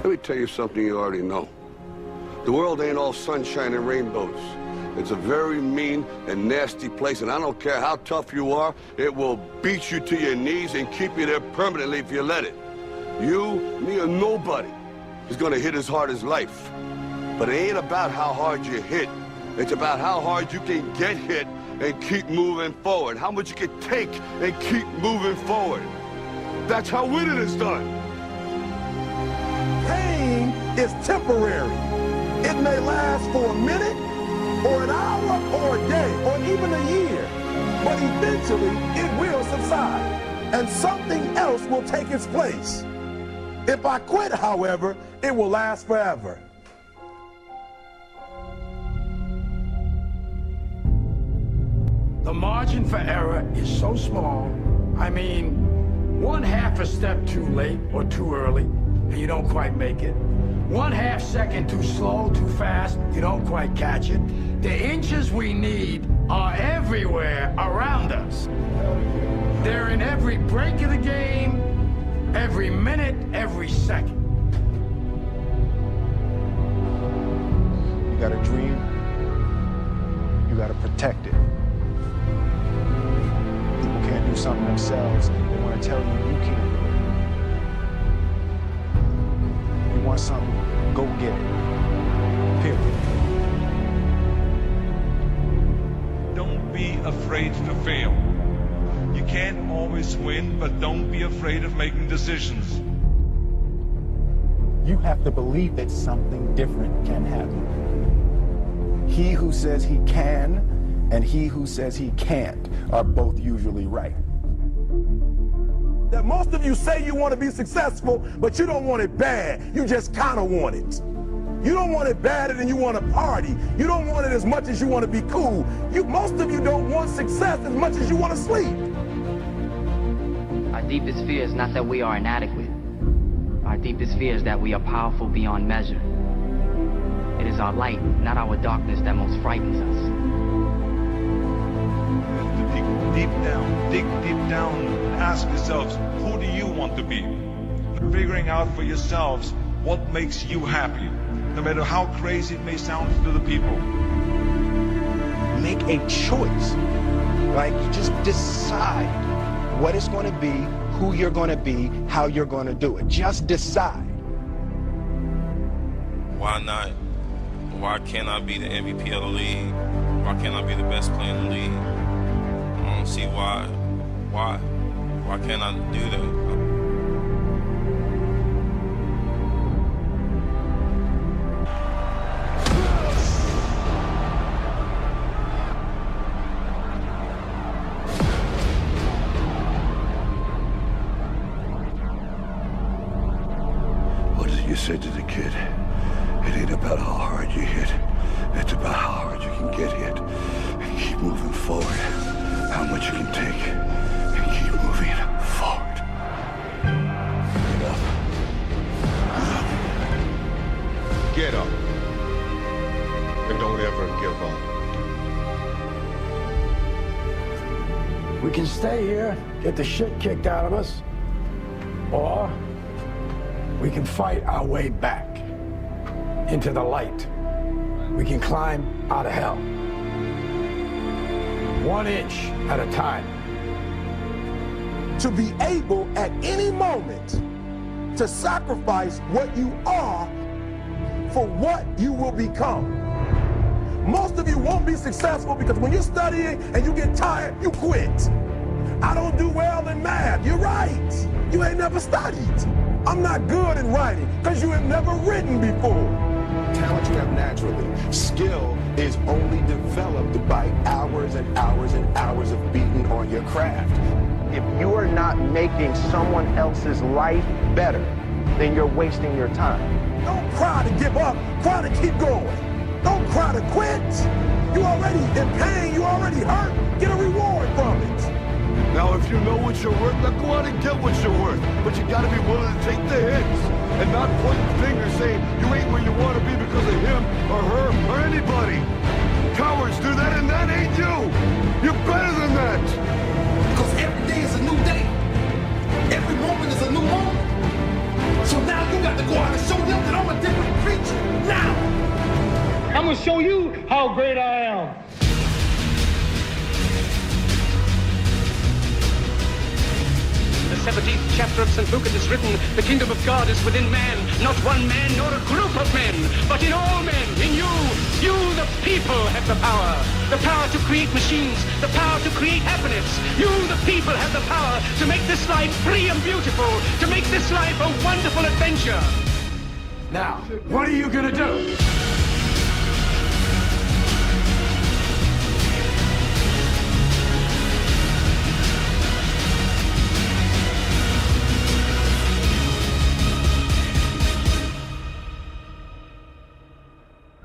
Let me tell you something you already know. The world ain't all sunshine and rainbows. It's a very mean and nasty place, and I don't care how tough you are, it will beat you to your knees and keep you there permanently if you let it. You, me, or nobody is gonna hit as hard as life. But it ain't about how hard you hit. It's about how hard you can get hit and keep moving forward. How much you can take and keep moving forward. That's how winning is done. Pain is temporary. It may last for a minute, or an hour, or a day, or even a year. But eventually, it will subside, and something else will take its place. If I quit, however, it will last forever. The margin for error is so small. I mean, 1/2 a step too late or too early, and you don't quite make it. 1/2 second too slow, too fast, you don't quite catch it. The inches we need are everywhere around us. They're in every break of the game, every minute, every second. You got a dream, you got to protect it. People can't do something themselves, they want to tell you you can't do it. You want something, go get it. Period. Don't be afraid to fail. You can't always win, but don't be afraid of making decisions. You have to believe that something different can happen. He who says he can and he who says he can't are both usually right. That most of you say you want to be successful, but you don't want it bad. You just kind of want it. You don't want it badder than you want to party. You don't want it as much as you want to be cool. Most of you don't want success as much as you want to sleep. Our deepest fear is not that we are inadequate. Our deepest fear is that we are powerful beyond measure. It is our light, not our darkness, that most frightens us. Dig deep down, ask yourselves, who do you want to be? Figuring out for yourselves what makes you happy, no matter how crazy it may sound to the people. Make a choice. Like, just decide what it's going to be, who you're going to be, how you're going to do it. Just decide. Why not? Why can't I be the MVP of the league? Why can't I be the best player in the league? I don't see why. Why can't I do that? What is it you said to the kid? It ain't about how hard you hit. It's about how hard you can get hit and keep moving forward. How much you can take and keep moving forward. Get up. Get up. And don't ever give up. We can stay here, get the shit kicked out of us, or we can fight our way back into the light. We can climb out of hell. 1 inch at a time. To be able at any moment to sacrifice what you are for what you will become. Most of you won't be successful because when you're studying and you get tired, you quit. I don't do well in math. You're right. You ain't never studied. I'm not good in writing because you have never written before. Talent you have naturally. Skill is only developed by hours and hours and hours of beating on your craft. If you are not making someone else's life better, then you're wasting your time. Don't cry to give up. Cry to keep going. Don't cry to quit. You already in pain. You already hurt. Get a reward from it. Now, if you know what you're worth, now go out and get what you're worth. But you gotta be willing to take the hits and not point fingers saying you ain't where you want to be because of him or her or anybody. Cowards do that, and that ain't you. You're better than that. Because every day is a new day. Every moment is a new moment. So now you got to go out and show them I'm gonna show you how great I am. The 17th chapter of St. Luke it is written, the kingdom of God is within man, not one man nor a group of men, but in all men, in you. You, the people, have the power to create machines, the power to create happiness. You, the people, have the power to make this life free and beautiful, to make this life a wonderful adventure. Now, what are you gonna do?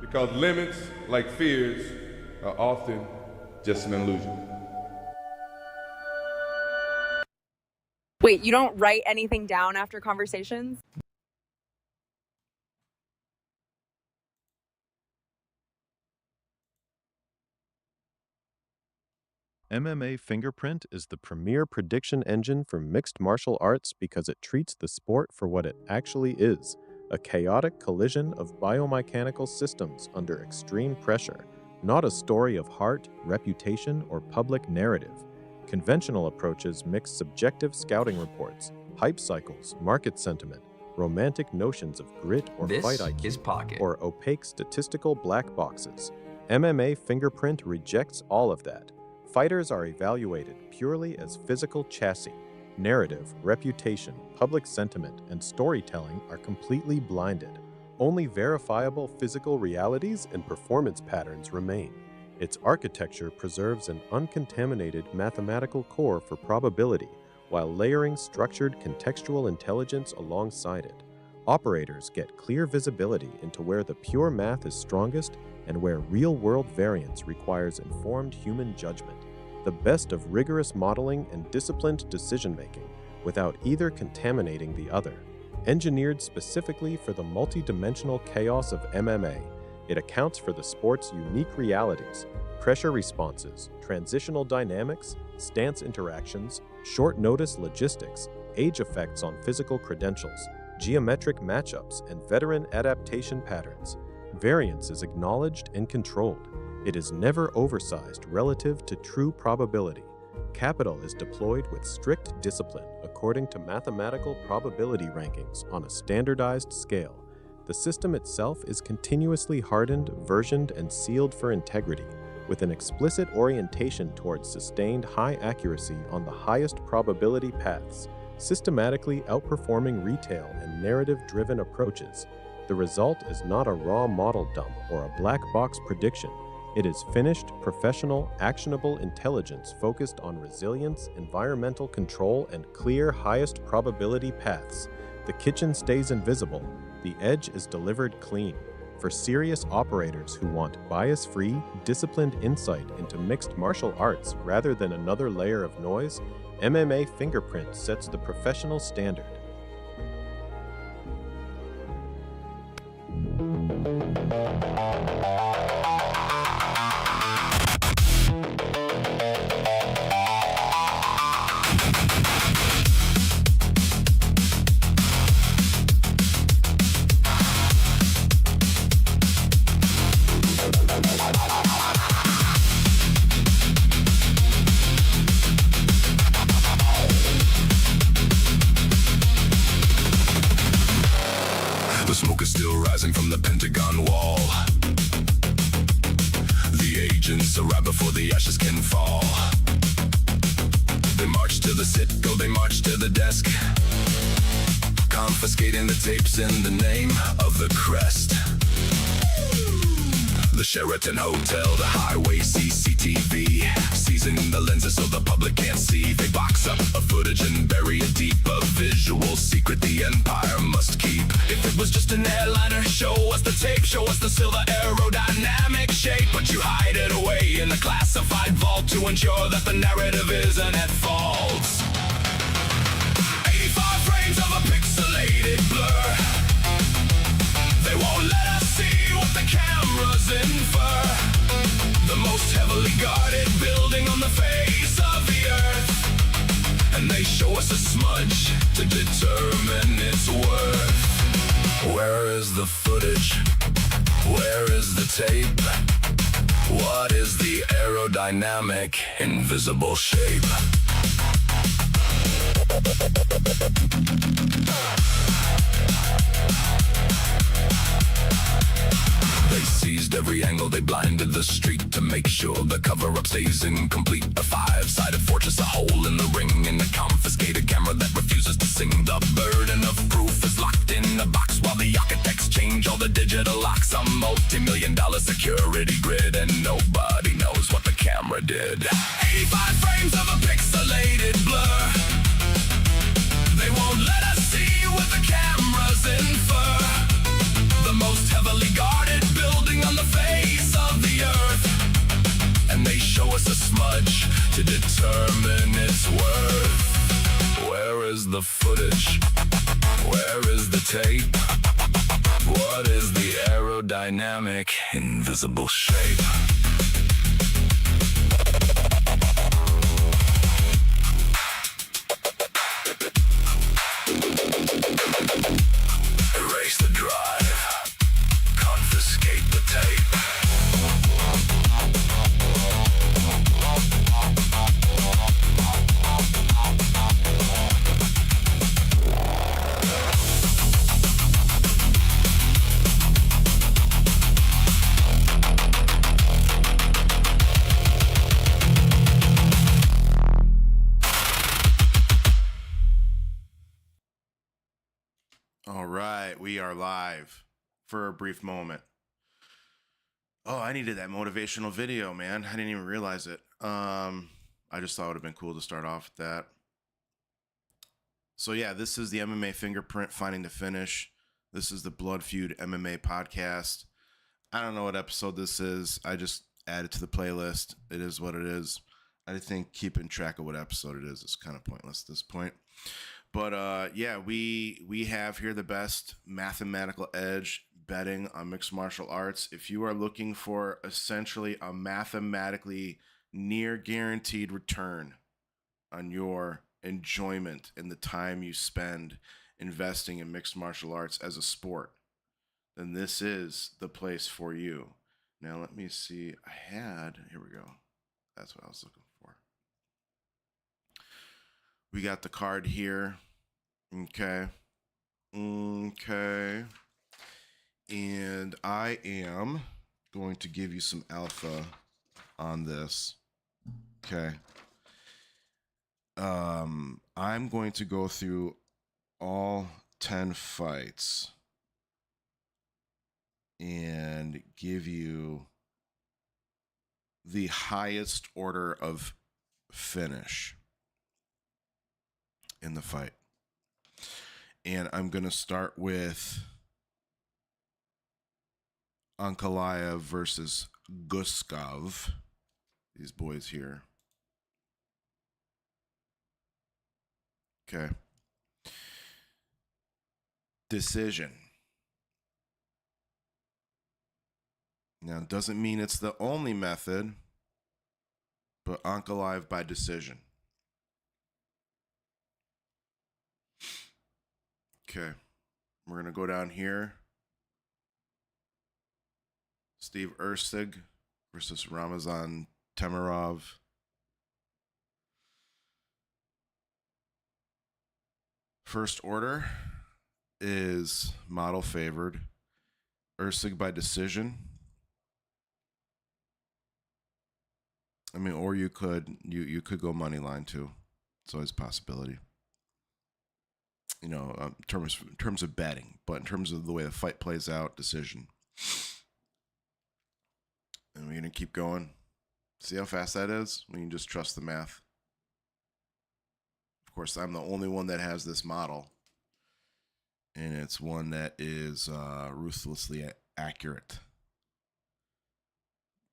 Because limits, like fears, are often just an illusion. Wait, you don't write anything down after conversations? MMA Fingerprint is the premier prediction engine for mixed martial arts because it treats the sport for what it actually is. A chaotic collision of biomechanical systems under extreme pressure, not a story of heart, reputation, or public narrative. Conventional approaches mix subjective scouting reports, hype cycles, market sentiment, romantic notions of grit or fight IQ, or opaque statistical black boxes. MMA Fingerprint rejects all of that. Fighters are evaluated purely as physical chassis. Narrative, reputation, public sentiment, and storytelling are completely blinded. Only verifiable physical realities and performance patterns remain. Its architecture preserves an uncontaminated mathematical core for probability, while layering structured contextual intelligence alongside it. Operators get clear visibility into where the pure math is strongest and where real-world variance requires informed human judgment. The best of rigorous modeling and disciplined decision-making, without either contaminating the other. Engineered specifically for the multi-dimensional chaos of MMA, it accounts for the sport's unique realities, pressure responses, transitional dynamics, stance interactions, short-notice logistics, age effects on physical credentials, geometric matchups, and veteran adaptation patterns. Variance is acknowledged and controlled. It is never oversized relative to true probability. Capital is deployed with strict discipline according to mathematical probability rankings on a standardized scale. The system itself is continuously hardened, versioned, and sealed for integrity, with an explicit orientation towards sustained high accuracy on the highest probability paths, systematically outperforming retail and narrative-driven approaches. The result is not a raw model dump or a black box prediction. It is finished, professional, actionable intelligence focused on resilience, environmental control, and clear highest probability paths. The kitchen stays invisible. The edge is delivered clean. For serious operators who want bias-free, disciplined insight into mixed martial arts rather than another layer of noise, MMA Fingerprint sets the professional standard. The smoke is still rising from the Pentagon wall. The agents arrive before the ashes can fall. They march to the Citgo, they march to the desk, confiscating the tapes in the name of the crest. The Sheraton Hotel, the highway CCTV, seizing the lenses so the public can't see. They box up a footage and bury it deep, a visual secret the empire must keep. If it was just an airliner, show us the tape, show us the silver aerodynamic shape, but you hide it away in the classified vault to ensure that the narrative isn't at fault. 85 frames of a pixelated blur. They won't let us see what the cameras infer. The most heavily guarded building on the face of the earth, and they show us a smudge to determine its worth. Where is the footage? Where is the tape? What is the aerodynamic, invisible shape? They seized every angle, they blinded the street to make sure the cover-up stays incomplete. A five-sided fortress, a hole in the ring, and a confiscated camera that refuses to sing. The burden of proof is locked in a box while the architects change all the digital locks. A multi-million-dollar security grid, and nobody knows what the camera did. 85 frames of a pixelated blur. They won't let us see what the cameras infer. The most heavily guarded building on the face of the earth, and they show us a smudge to determine its worth. Where is the footage? Where is the tape? What is the aerodynamic, invisible shape? Erase the drive. Confiscate the tape. All right, we are live for a brief moment. Oh, I needed that motivational video, man. I didn't even realize it. I just thought it would have been cool to start off with that. So yeah, this is the MMA Fingerprint Finding the Finish. This is the Blood Feud MMA podcast. I don't know what episode this is. I just added to the playlist. It is what it is. I think keeping track of what episode it is kind of pointless at this point. But yeah, we have here the best mathematical edge betting on mixed martial arts. If you are looking for essentially a mathematically near guaranteed return on your enjoyment and the time you spend investing in mixed martial arts as a sport, then this is the place for you. Now let me see. Here we go. That's what I was looking for. We got the card here. Okay. And I am going to give you some alpha on this. Okay. I'm going to go through all 10 fights and give you the highest order of finish in the fight. And I'm going to start with Ankalaev versus Guskov. These boys here. Okay. Decision. Now, it doesn't mean it's the only method, but Ankalaev by decision. Okay, we're going to go down here. Steve Erceg versus Ramazan Temirov. First order is model favored. Erceg by decision. I mean, or you could go money line too. It's always a possibility. You know, in terms of betting, but in terms of the way the fight plays out, decision. And we're gonna keep going. See how fast that is? We can just trust the math. Of course, I'm the only one that has this model, and it's one that is ruthlessly accurate.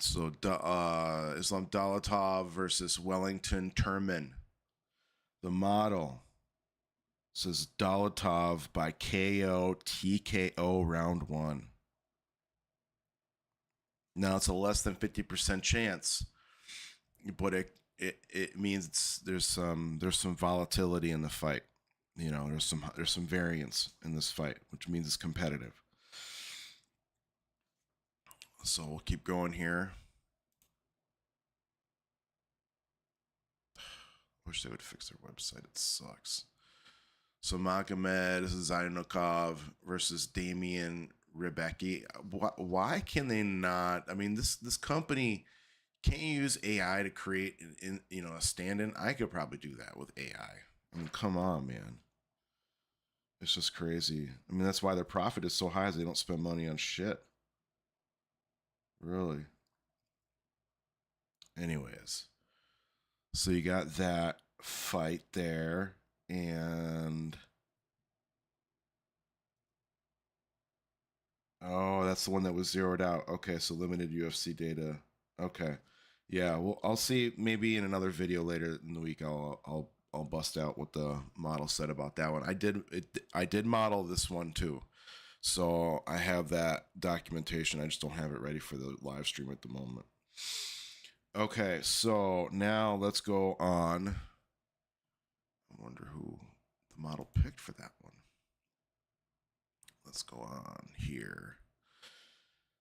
So, Islam Dalatov versus Wellington Turman. The model says Dalatov by KO TKO round 1. Now it's a less than 50% chance, but it means there's some volatility in the fight. You know, there's some variance in this fight, which means it's competitive. So we'll keep going here. Wish they would fix their website. It sucks. So Magomed Zainukov versus Damian Rebecki. Why can they not? I mean, this company can't use AI to create a stand-in. I could probably do that with AI. I mean, come on, man. It's just crazy. I mean, that's why their profit is so high, is they don't spend money on shit. Really. Anyways, so you got that fight there, and oh, that's the one that was zeroed out. Okay, so limited UFC data. Okay, yeah. Well, I'll see. Maybe in another video later in the week, I'll bust out what the model said about that one. I did model this one too, so I have that documentation. I just don't have it ready for the live stream at the moment. Okay, so now let's go on. I wonder who the model picked for that one. Let's go on here.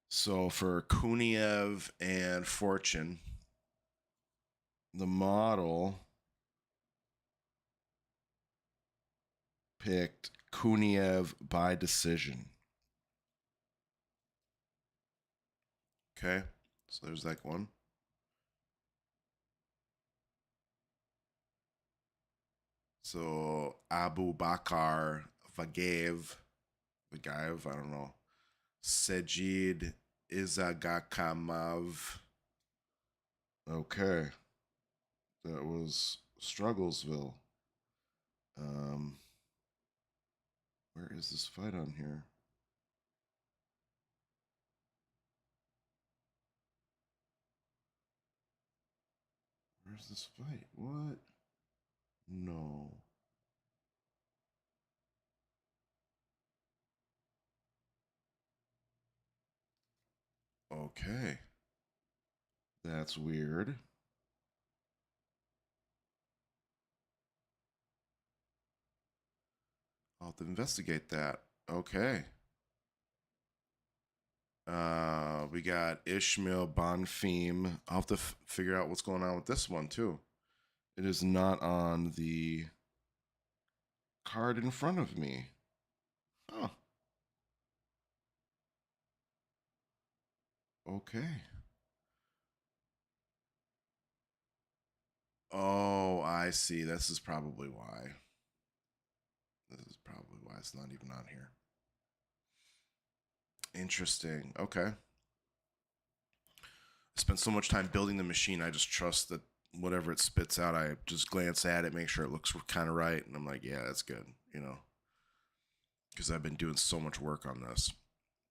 So for Kuniev and Fortune, the model picked Kuniev by decision. Okay, so there's that one. So Abu Bakar Vagaev, I don't know. Sejid Izagakamov. Okay. That was Strugglesville. Where is this fight on here? Where's this fight? What? No. Okay. That's weird. I'll have to investigate that. Okay. We got Ishmael Bonfim. I'll have to figure out what's going on with this one too. It is not on the card in front of me. Oh. Okay. Oh, I see. This is probably why. This is probably why it's not even on here. Interesting. Okay. I spent so much time building the machine, I just trust that whatever it spits out, I just glance at it, make sure it looks kind of right, and I'm like, yeah, that's good, because I've been doing so much work on this.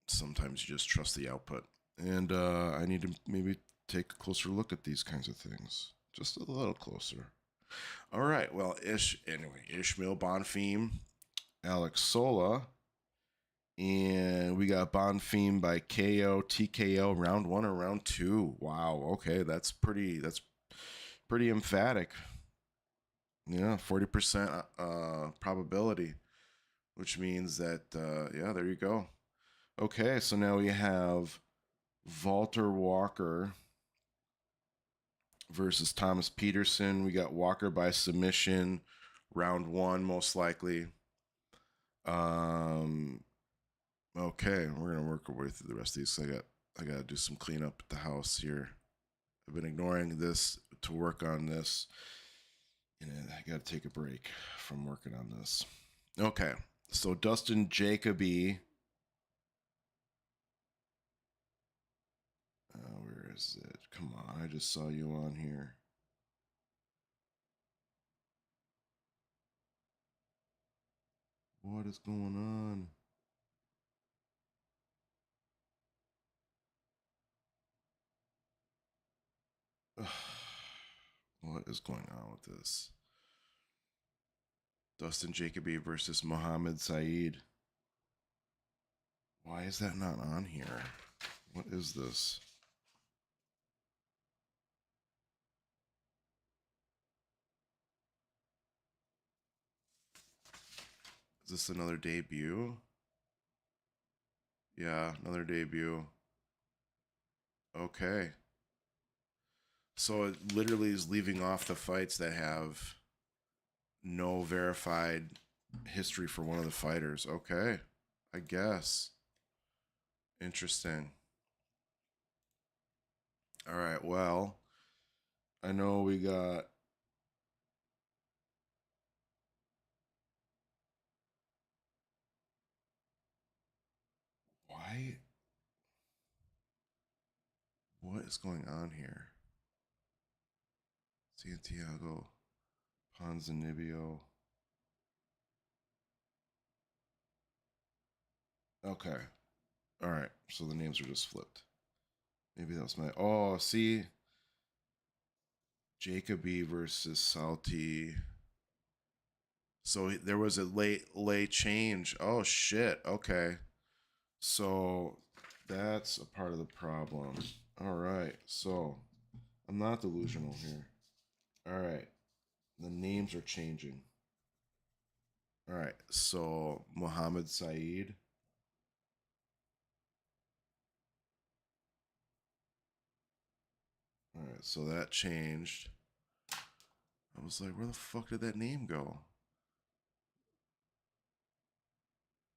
Sometimes you just trust the output. And I need to maybe take a closer look at these kinds of things. Just a little closer. All right, well, Ishmael Bonfim, Alex Sola, and we got Bonfim by KO, TKO, round 1 or round 2. Wow, okay, that's pretty emphatic. Yeah, 40% probability, which means that, yeah, there you go. Okay, so now we have Walter Walker versus Thomas Peterson. We got Walker by submission, round 1 most likely. Okay, we're gonna work our way through the rest of these. I gotta do some cleanup at the house here. I've been ignoring this to work on this, and I gotta take a break from working on this. Okay, so Dustin Jacoby. Where is it? Come on, I just saw you on here. What is going on? What is going on with this? Dustin Jacoby versus Mohammed Saeed. Why is that not on here? What is this? Is this another debut? Yeah, another debut. Okay. So it literally is leaving off the fights that have no verified history for one of the fighters. Okay. I guess. Interesting. All right. Well, I know we got why? What is going on here? Santiago Ponzinibbio. Okay. All right. So the names are just flipped. Maybe that was my. Oh, see. Jacoby versus Salty. So there was a late change. Oh, shit. Okay. So that's a part of the problem. All right. So I'm not delusional here. All right. The names are changing. All right. So Mohammed Saeed. All right. So that changed. I was like, where the fuck did that name go?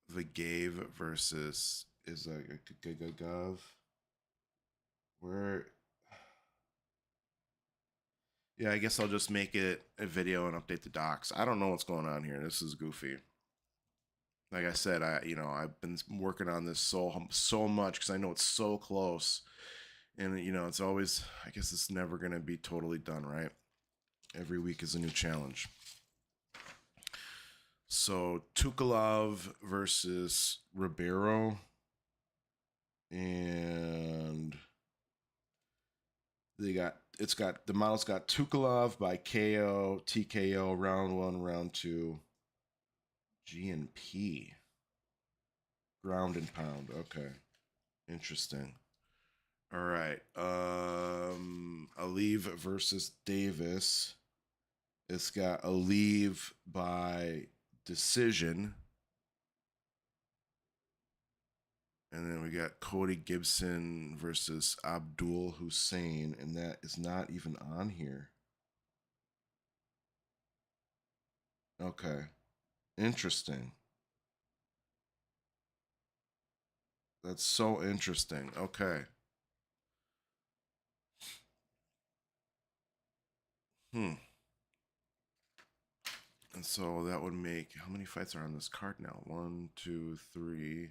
Vigave versus is a Gov. Where? Yeah, I guess I'll just make it a video and update the docs. I don't know what's going on here. This is goofy. Like I said, I've been working on this so much because I know it's so close, and it's always. I guess it's never gonna be totally done, right? Every week is a new challenge. So Tukalov versus Ribeiro, and the model's got Tukalov by KO, TKO, round 1, round 2, G&P, ground and pound. Okay, interesting. All right, Aliv versus Davis. It's got Aliv by decision. And then we got Cody Gibson versus Abdul Hussein, and that is not even on here. Okay. Interesting. That's so interesting. Okay. And so that would make, how many fights are on this card now? 1, 2, 3,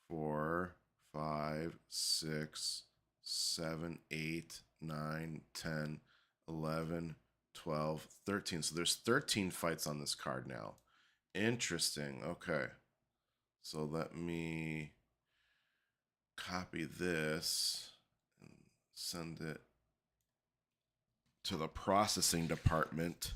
4, 5, 6, 7, 8, 9, 10, 11, 12, 13. So there's 13 fights on this card now. Interesting. Okay. So let me copy this and send it to the processing department.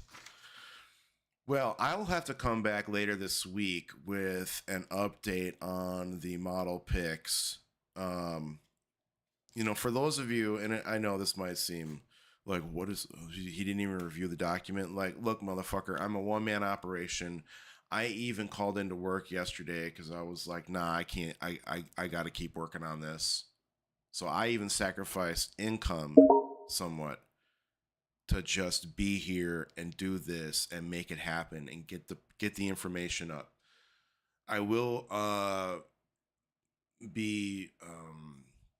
Well, I will have to come back later this week with an update on the model picks. For those of you, and I know this might seem like, what is, he didn't even review the document. Like, look, motherfucker, I'm a one-man operation. I even called into work yesterday because I was like, nah, I can't, I got to keep working on this. So I even sacrificed income somewhat to just be here and do this and make it happen and get the information up. I will be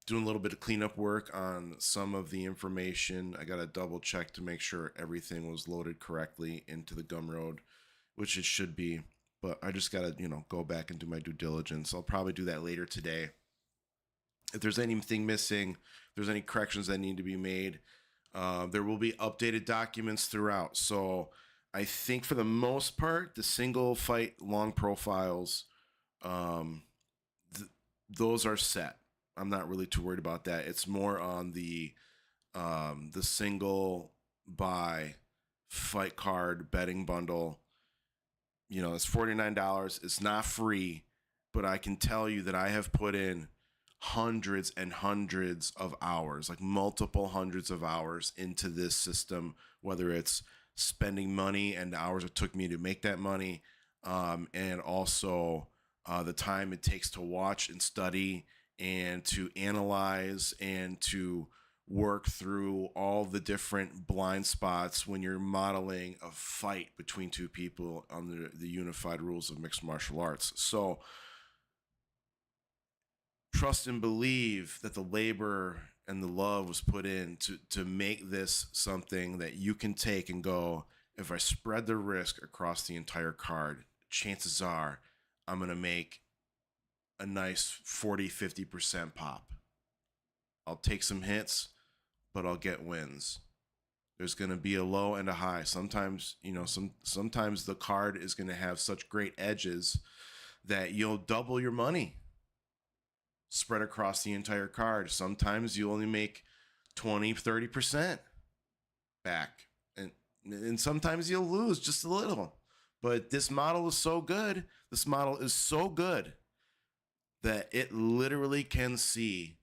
doing a little bit of cleanup work on some of the information. I got to double check to make sure everything was loaded correctly into the Gumroad, which it should be. But I just got to, go back and do my due diligence. I'll probably do that later today. If there's anything missing, if there's any corrections that need to be made, there will be updated documents throughout. So I think for the most part, the single fight long profiles, those are set. I'm not really too worried about that. It's more on the single buy fight card betting bundle. It's $49. It's not free, but I can tell you that I have put in hundreds and hundreds of hours, like multiple hundreds of hours into this system, whether it's spending money and the hours it took me to make that money, and also the time it takes to watch and study and to analyze and to work through all the different blind spots when you're modeling a fight between two people under the unified rules of mixed martial arts. So trust and believe that the labor and the love was put in to make this something that you can take and go, if I spread the risk across the entire card, chances are I'm going to make a nice 40-50% pop. I'll take some hits, but I'll get wins. There's going to be a low and a high. Sometimes, sometimes the card is going to have such great edges that you'll double your money spread across the entire card. Sometimes you only make 20-30% back. And sometimes you'll lose just a little. But this model is so good. This model is so good that it literally can see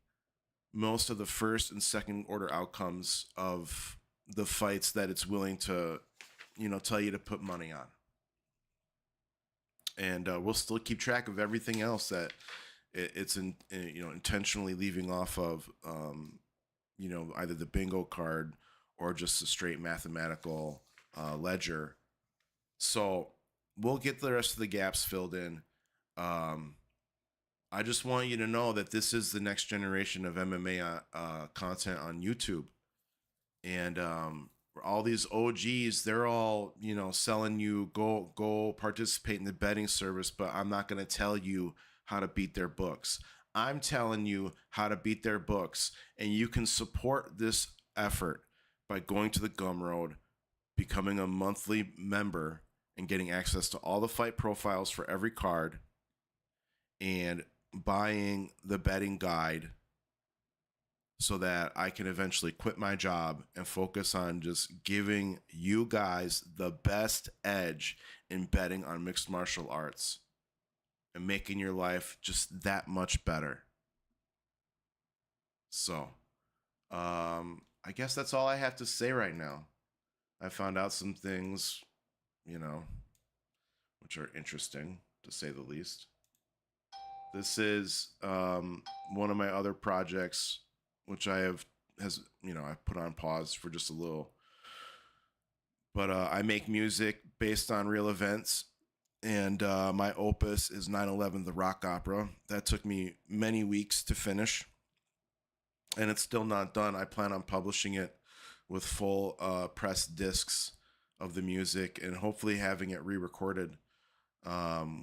most of the first and second order outcomes of the fights that it's willing to, tell you to put money on. And we'll still keep track of everything else that it's intentionally leaving off of, either the bingo card or just a straight mathematical ledger. So we'll get the rest of the gaps filled in. I just want you to know that this is the next generation of MMA content on YouTube. And all these OGs, they're all, selling you go participate in the betting service, but I'm not going to tell you how to beat their books. I'm telling you how to beat their books, and you can support this effort by going to the Gumroad, becoming a monthly member, and getting access to all the fight profiles for every card, and buying the betting guide so that I can eventually quit my job and focus on just giving you guys the best edge in betting on mixed martial arts and making your life just that much better. So, I guess that's all I have to say right now. I found out some things, which are interesting, to say the least. This is one of my other projects, which I've put on pause for just a little. But I make music based on real events, and my opus is 9/11, the rock opera. That took me many weeks to finish, and it's still not done. I plan on publishing it with full press discs of the music, and hopefully having it re-recorded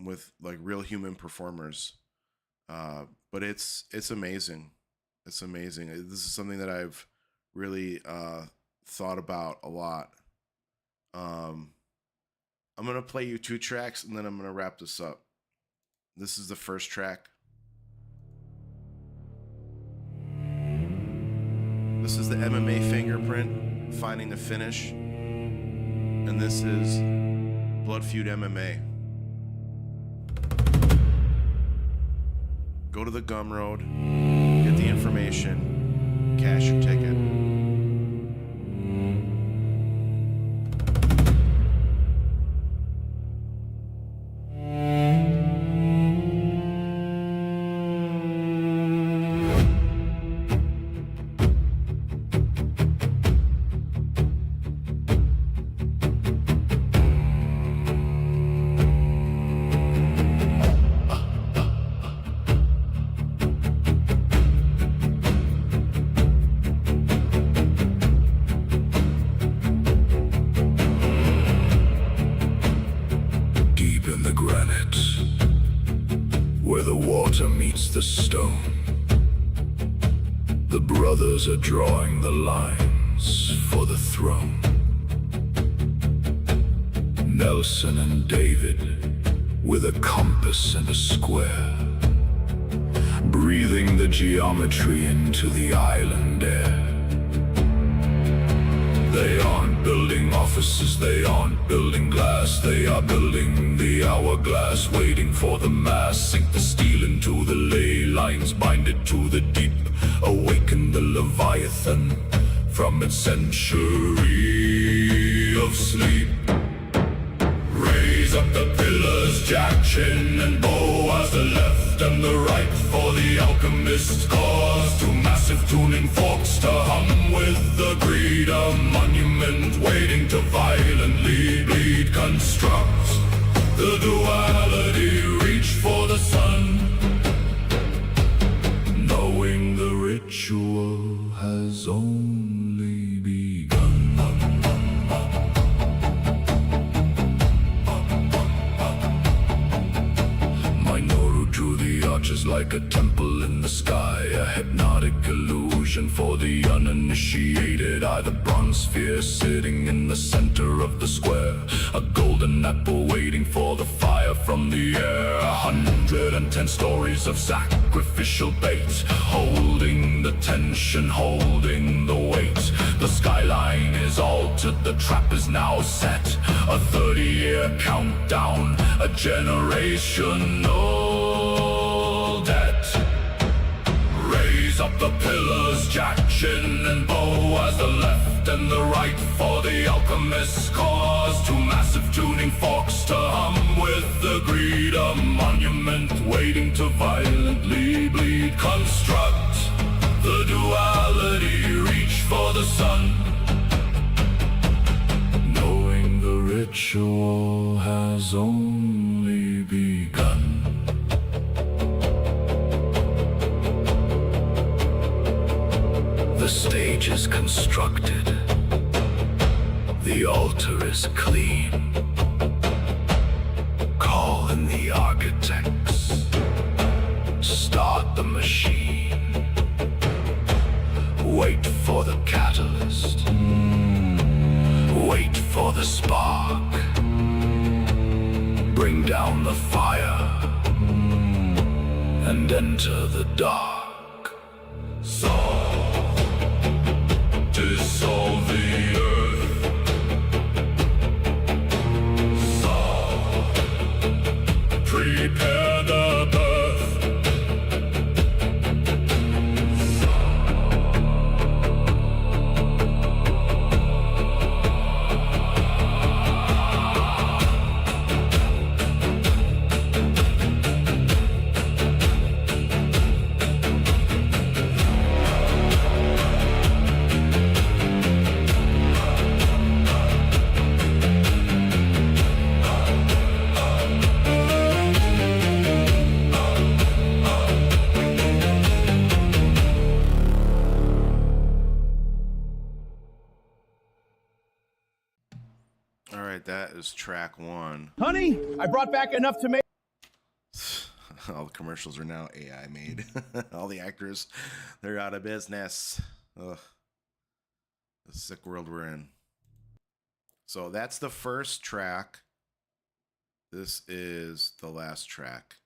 with like real human performers. But it's amazing. It's amazing. This is something that I've really thought about a lot. I'm going to play you 2 tracks, and then I'm going to wrap this up. This is the first track. This is the MMA Fingerprint, Finding the Finish. And this is Blood Feud MMA. Go to the Gumroad, get the information, cash your ticket. Are drawing the lines for the throne. Nelson and David with a compass and a square, breathing the geometry into the island air. They aren't building offices, they aren't building glass, they are building the hourglass, waiting for the mass. Sink the steel into the ley lines, bind it to the deep, awaken the Leviathan from its century of sleep. Raise up the pillars, Jack, Chin, and Boaz, the left and the right, for the alchemist alchemist cause two massive tuning forks to hum with the greed. A monument waiting to violently bleed. Construct the duality, reach for the sun, knowing the ritual has only begun. Minoru drew the arches like a temple in the sky, a hypnotic illusion for the uninitiated. I, the bronze sphere sitting in the center of the square, a golden apple waiting for the fire from the air. 110 stories of sacrificial bait, holding the tension, holding the weight. The skyline is altered, the trap is now set. A 30-year countdown, a generational debt. Raise up the pillars, jack, chin, and bow, as the left and the right for the alchemist's cause. Two massive tuning forks to hum with the greed. A monument waiting to violently bleed. Construct the duality, reach for the sun, knowing the ritual has only begun. The stage is constructed, the altar is clean. Call in the architects, start the machine. Wait for the catalyst, wait for the spark. Bring down the fire and enter the dark. Dissolve the earth. Prepare the birth. That is track one. Honey, I brought back enough tomatoes. All the commercials are now AI made. All the actors, they're out of business. Ugh. The sick world we're in. So that's the first track. This is the last track.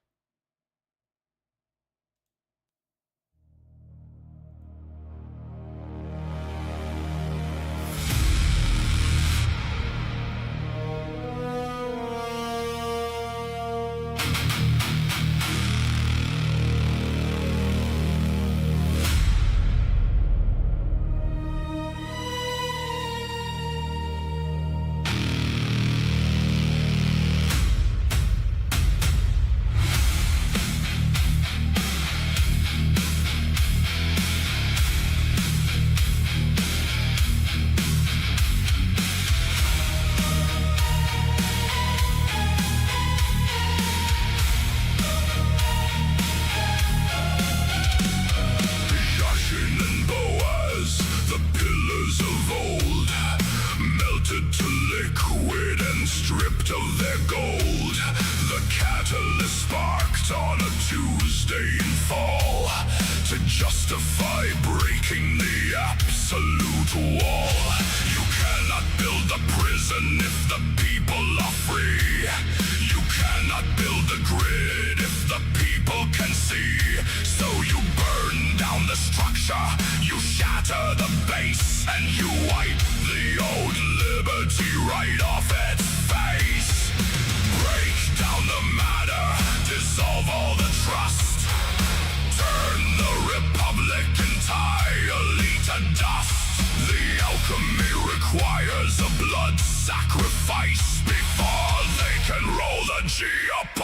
Requires a blood sacrifice before they can roll the geopolitical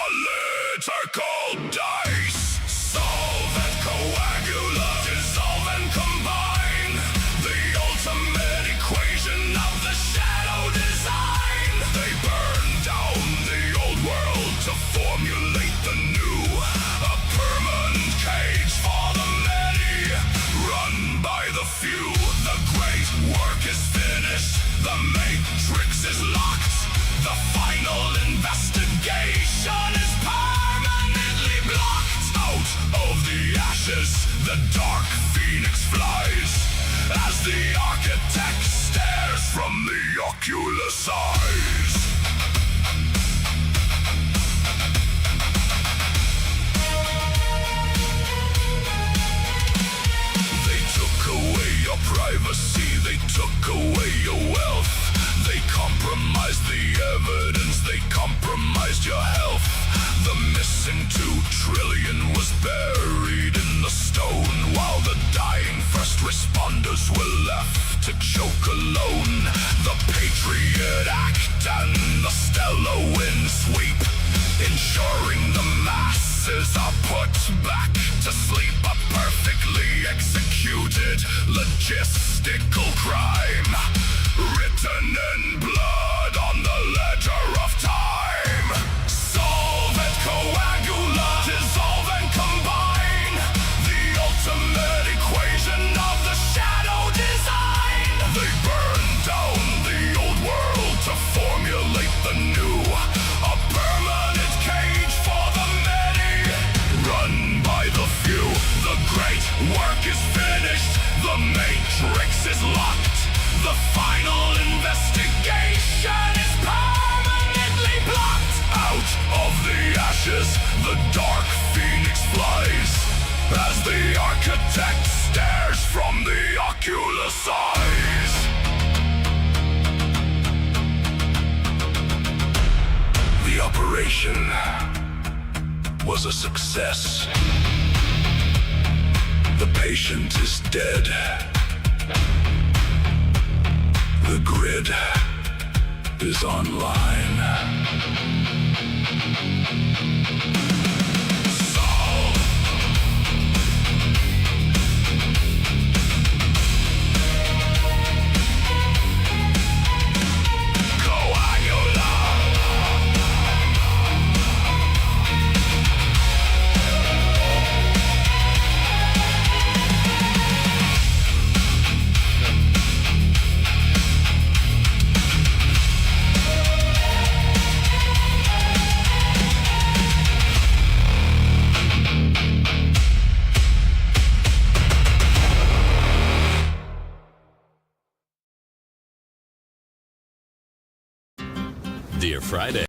dice. Solvent coagulant. is locked. The final investigation is permanently blocked. Out of the ashes, the dark phoenix flies as the architect stares from the oculus eyes. They took away your privacy, they took away your wealth. They compromised the evidence, they compromised your health. The missing 2 trillion was buried in the stone, while the dying first responders were left to choke alone. The Patriot Act and the stellar wind sweep, ensuring the masses are put back to sleep. A perfectly executed logistical crime, written in blood on the ledger of time. Solve and coagulate, dissolve and combine, the ultimate equation of the shadow design. They burn down the old world to formulate the new, a permanent cage for the many, run by the few. The great work is finished, the matrix is locked. The final investigation is permanently blocked. Out of the ashes, the dark phoenix flies as the architect stares from the oculus eyes. The operation was a success. The patient is dead. The grid is online. Dear Friday.